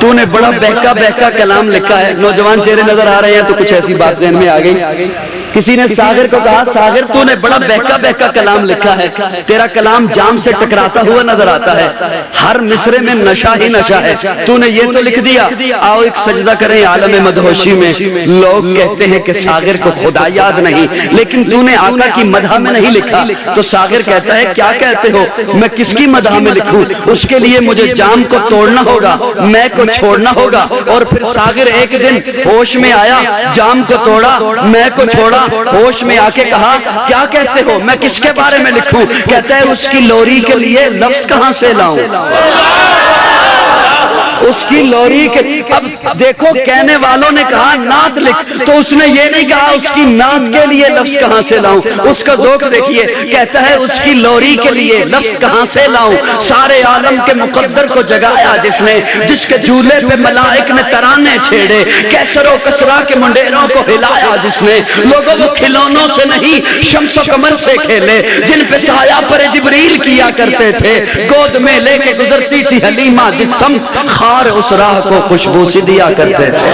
تو نے بڑا بہکا بہکا کلام لکھا ہے. نوجوان چہرے نظر آ رہے ہیں تو کچھ ایسی بات ذہن میں آ گئی. کسی نے ساگر کو کہا ساگر تو نے بڑا بہکا بہکا کلام لکھا ہے, تیرا کلام جام سے ٹکراتا ہوا نظر آتا ہے, ہر مصرے میں نشہ ہی نشہ ہے, تو نے یہ تو لکھ دیا. آؤ ایک سجدہ کریں عالم مدہوشی میں. لوگ کہتے ہیں کہ ساگر کو خدا یاد نہیں, لیکن تو نے آقا کی مدح میں نہیں لکھا. تو ساگر کہتا ہے کیا کہتے ہو, میں کس کی مدح میں لکھوں؟ اس کے لیے مجھے جام کو توڑنا ہوگا, میں کو چھوڑنا ہوگا. اور پھر ساگر ایک دن ہوش میں آیا, جام کو توڑا, میں کو چھوڑا, ہوش میں آ کے کہا کیا کہتے ہو, میں کس کے بارے میں لکھوں؟ کہتا ہے اس کی لوری کے لیے لفظ کہاں سے لاؤں, اس کی لوری کے. اب دیکھو کہنے والوں نے کہا نعت لکھ, تو اس نے یہ نہیں کہا اس کی نعت کے لیے لفظ کہاں سے لاؤں. اس کا ذوق دیکھیے, کہتا ہے اس کی لوری کے لیے لفظ کہاں سے لاؤں. سارے عالم کے مقدر کو جگایا جس نے, جس کے جھولے پہ ملائک نے ترانے چھیڑے, کیسر و کسرا کے منڈیروں کو ہلایا جس نے. لوگوں وہ کھلونوں سے نہیں شمس و قمر سے کھیلے, جن پہ سایہ پر جبریل کیا کرتے تھے, گود میں لے کے گزرتی تھی حلیمہ جسم, خار اس راہ کو خوشبو سی دیا کرتے تھے.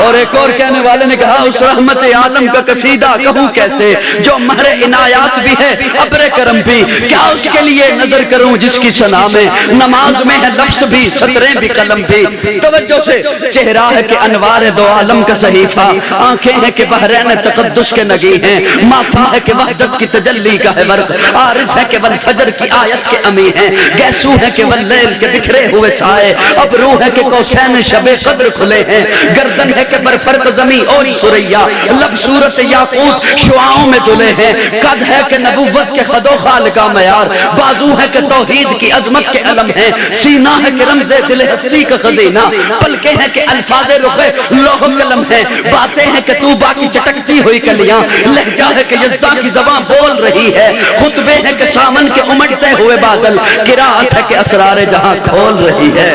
اور ایک اور کہنے والے نے کہا اس رحمت عالم کا قصیدہ کہوں کیسے, جو مہر عنایات بھی ہے ابر کرم بھی, کیا اس کے لیے نظر کروں جس کی ثنا میں نماز میں ہے لفظ بھی سطریں بھی قلم بھی. توجہ سے, چہرہ ہے کہ انوار دو عالم کا صحیفہ, آنکھیں ہیں کہ بحرین تقدس کے نگی ہیں, ماتھا ہے کہ وحدت کی تجلی کا ہے ورق, عارض ہے کہ والفجر کی آیت کے امی ہیں, گیسو ہے کہ واللیل کے بکھرے ہوئے سائے, اب روح ہے کہ کوسین شب قدر کھلے ہیں, گردن ہے کہ برفرق زمین اور سریا, لب صورت یاقوت شعاؤں میں دلے ہیں, قد ہے کہ نبوت کے خد و خال کا معیار, بازو ہے کہ توحید کی عظمت کے علم ہیں, سینہ ہے کہ رمز دل ہستی کا خزینہ, پلکیں ہیں کہ الفاظ رخ لوح قلم ہیں, باتیں ہیں کہ طوبا کی چٹکتی ہوئی کلیاں, لہجہ ہے کہ یزداں کی زبان بول رہی ہے, خطبے ہیں کہ سامن کے امڑتے ہوئے بادل, قرات ہے کہ اسرار جہاں کھول رہی ہے.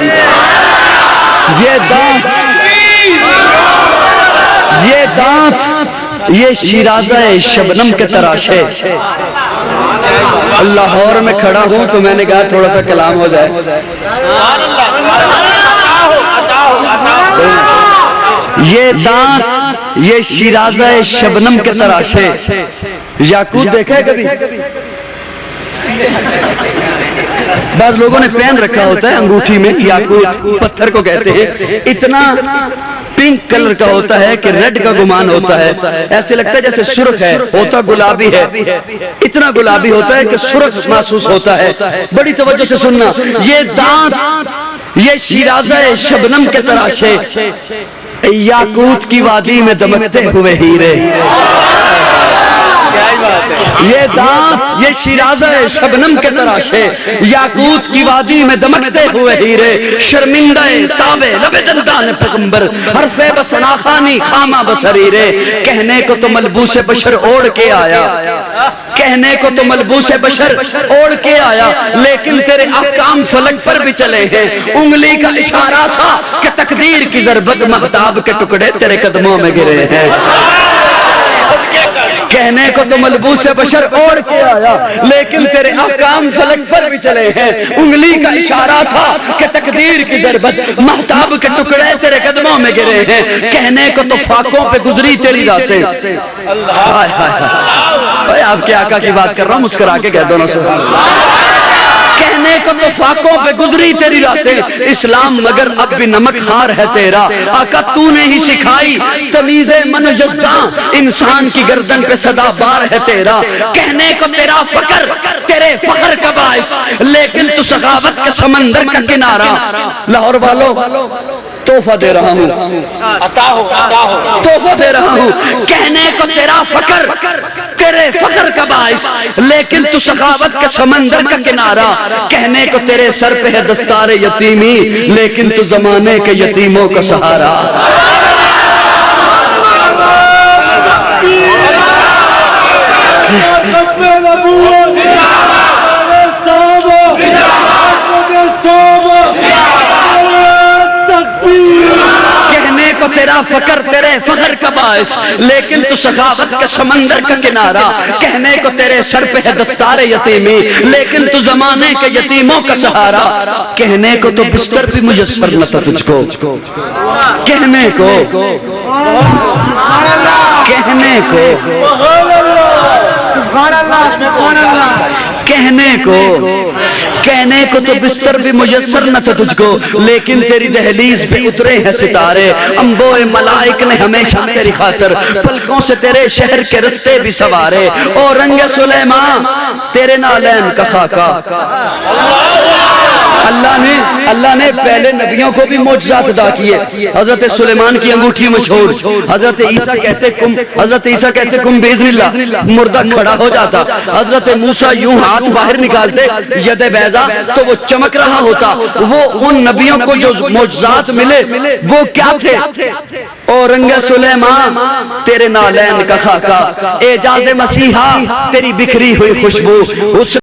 یہ دانت یہ شیرازہ شبنم کے تراشے. لاہور میں کھڑا ہوں تو میں نے کہا تھوڑا سا کلام ہو جائے. یہ دانت یہ شیرازہ شبنم کے تراشے. یاقوت دیکھا ہے کبھی؟ بعض لوگوں نے پہن رکھا ہوتا ہے انگوٹھی میں, یاقوت پتھر کو کہتے ہیں, اتنا پنک کلر کا ہوتا ہے کہ ریڈ کا گمان ہوتا ہے, ایسے لگتا ہے جیسے سرخ ہے, ہوتا گلابی ہے, اتنا گلابی ہوتا ہے کہ سرخ محسوس ہوتا ہے. بڑی توجہ سے سننا, یہ دانت یہ شیرازہ شبنم کے تراشے, یاقوت کی وادی میں دمکتے ہوئے ہیرے. یہ دانت یہ شیرازہ شبنم کے تراشے, یاقوت کی وادی میں دمکتے ہوئے ہیرے, شرمندہ تابے لب دندان پیغمبر, حرف بسنا خانی خامہ بسریرے. کہنے کو تو ملبوس بشر اوڑھ کے آیا, کہنے کو تو ملبوس بشر اوڑھ کے آیا, لیکن تیرے احکام فلک پر بھی چلے ہیں. انگلی کا اشارہ تھا کہ تقدیر کی ضربت مہتاب کے ٹکڑے تیرے قدموں میں گرے ہیں. کہنے کو تو ملبوس بشر اوڑھ کے آیا, لیکن تیرے احکام فلک پر بھی چلے ہیں. انگلی کا اشارہ تھا کہ تقدیر کی ضربت مہتاب کے ٹکڑے تیرے قدموں میں گرے ہیں. کہنے کو تو فاقوں پہ گزری تیری راتیں. آپ کے آقا کی بات کر رہا ہوں, مسکرا کے کہہ دو نا سبحان اللہ. کہنے کو تو فاقوں پہ گزری تیری راتیں, اسلام مگر اب بھی نمک خار ہے تیرا. آقا تو نے ہی سکھائی تمیز من و جزداں, انسان کی گردن پہ صدا بار ہے تیرا. کہنے کو تیرا فقر تیرے فخر کا باعث, لیکن تو سخاوت کے سمندر کا کنارہ. لاہور والوں تحفہ دے رہا ہوں, تحفہ دے رہا ہوں. کہنے کو تیرا فقر تیرے فخر کا باعث, لیکن تو سخاوت کے سمندر کا کنارہ. کہنے کو تیرے سر پہ ہے دستار یتیمی, لیکن تو زمانے کے یتیموں کا سہارا. تیرا فقر تیرے فخر کا باعث، لیکن تو سخاوت کا سمندر کا کنارہ، کہنے کو تیرے سر پہ ہے دستار یتیمی، لیکن تو زمانے کے یتیموں کا سہارا، کہنے کو تو بستر بھی میسر نہ تھا تجھ کو، کہنے کو کہنے کو تو بستر بھی میسر نہ تھا تجھ کو، لیکن تیری دہلیز پہ اترے ہیں ستارے، انبوئے ملائک نے ہمیشہ تیری خاطر پلکوں سے تیرے شہر کے رستے بھی سوارے، اور رنگ سلیمان تیرے نالین کا خاکہ۔ اللہ نے پہلے نبیوں کو بھی معجزات عطا کیے، حضرت سلیمان کی انگوٹھی مشہور، حضرت عیسیٰ کہتے کم باذن اللہ، مردہ کھڑا ہو جاتا، حضرت موسیٰ یوں ہاتھ باہر نکالتے ید بیضا تو وہ چمک رہا ہوتا، وہ ان نبیوں کو جو معجزات ملے وہ کیا تھے؟ اور رنگ سلیمان تیرے نالین کا خاکہ، اعجاز مسیحا تیری بکھری ہوئی خوشبو، اس